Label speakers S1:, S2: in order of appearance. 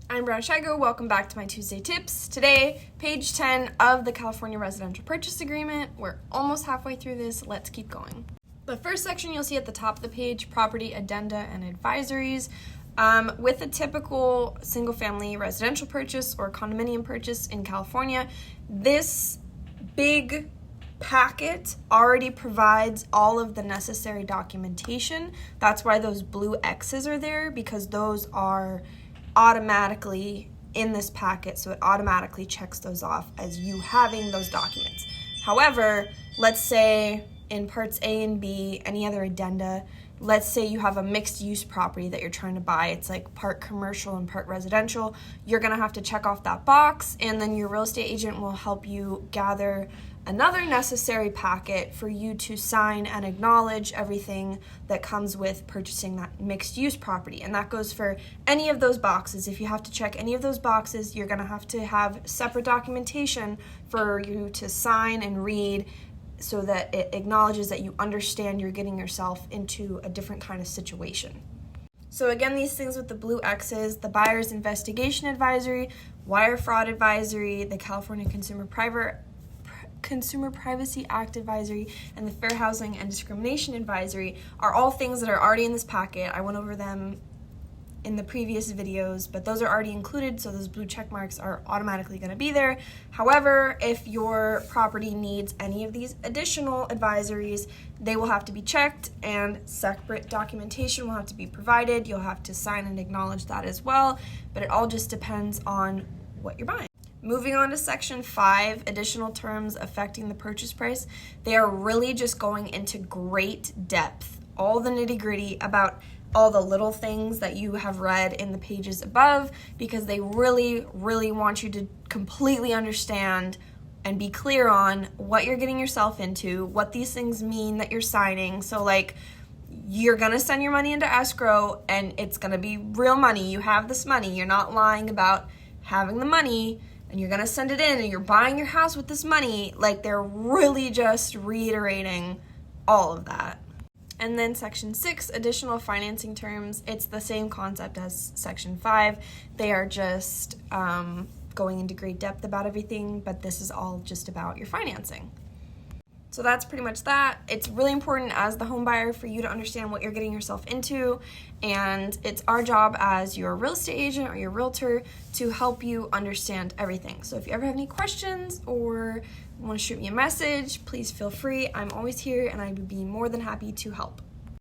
S1: I'm Brianna Shigo. Welcome back to my Tuesday tips. Today, page 10 of the California Residential Purchase Agreement. We're almost halfway through this. Let's keep going. The first section you'll see at the top of the page, property addenda and advisories. With a typical single-family residential purchase or condominium purchase in California, this big packet already provides all of the necessary documentation. That's why those blue X's are there, because those are automatically in this packet, so it automatically checks those off as you having those documents. However, let's say in parts A and B, any other addenda, let's say you have a mixed use property that you're trying to buy. It's like part commercial and part residential. You're gonna have to check off that box, and then your real estate agent will help you gather another necessary packet for you to sign and acknowledge everything that comes with purchasing that mixed use property. And that goes for any of those boxes. If you have to check any of those boxes, you're gonna have to have separate documentation for you to sign and read so that it acknowledges that you understand you're getting yourself into a different kind of situation. So again, these things with the blue X's, the Buyer's Investigation Advisory, Wire Fraud Advisory, the California Consumer Privacy Act Advisory, and the Fair Housing and Discrimination Advisory are all things that are already in this packet. I went over them in the previous videos, but those are already included, so those blue check marks are automatically going to be there. However, if your property needs any of these additional advisories, they will have to be checked and separate documentation will have to be provided. You'll have to sign and acknowledge that as well, but it all just depends on what you're buying. Moving on to section 5, additional terms affecting the purchase price. They are really just going into great depth, all the nitty-gritty about all the little things that you have read in the pages above, because they really, really want you to completely understand and be clear on what you're getting yourself into, what these things mean that you're signing. So like, you're gonna send your money into escrow and it's gonna be real money. You have this money. You're not lying about having the money, and you're gonna send it in and you're buying your house with this money. Like, they're really just reiterating all of that. And then section 6, additional financing terms. It's the same concept as section 5. They are just going into great depth about everything, but this is all just about your financing. So that's pretty much that. It's really important as the home buyer for you to understand what you're getting yourself into, and it's our job as your real estate agent or your realtor to help you understand everything. So if you ever have any questions or want to shoot me a message, please feel free. I'm always here and I would be more than happy to help.